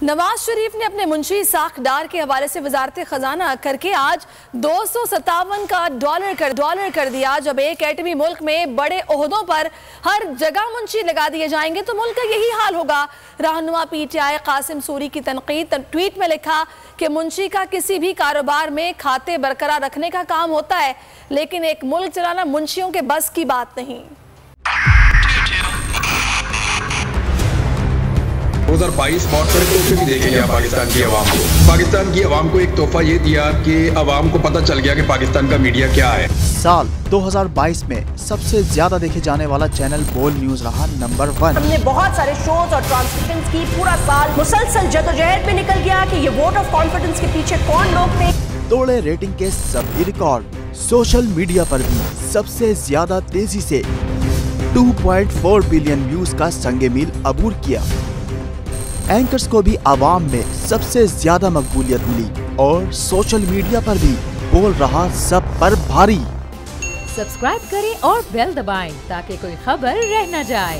नवाज शरीफ ने अपने मुंशी साख डार के हवाले से वजारत खजाना करके आज 257 का डॉलर कर दिया। जब एक एटमी मुल्क में बड़े ओहदों पर हर जगह मुंशी लगा दिए जाएंगे तो मुल्क का यही हाल होगा। रहनुमा पीटीआई कासिम सूरी की तनकीद ट्वीट में लिखा कि मुंशी का किसी भी कारोबार में खाते बरकरार रखने का काम होता है, लेकिन एक मुल्क चलाना मुंशियों के बस की बात नहीं। 2022 बहुत सारे तोहफे भी देखे गया पाकिस्तान की आवाम को। पाकिस्तान की आवाम को एक तोहफा ये दिया कि आवाम को पता चल गया कि पाकिस्तान का मीडिया क्या है। साल 2022 में सबसे ज्यादा देखे जाने वाला चैनल बोल न्यूज रहा नंबर 1। हमने बहुत सारे शोज और ट्रांसमिशंस की, पूरा साल मुसलसल जदोजहद में निकल गया कि ये वोट ऑफ कॉन्फिडेंस के पीछे कौन लोग थे। तोड़े रेटिंग के सभी रिकॉर्ड। सोशल मीडिया पर भी सबसे ज्यादा तेजी से 2.4 बिलियन व्यूज का संगे मील अबूर किया। एंकर्स को भी आवाम में सबसे ज्यादा मकबूलियत मिली और सोशल मीडिया पर भी बोल रहा सब पर भारी। सब्सक्राइब करें और बेल दबाएं ताकि कोई खबर रह न जाए।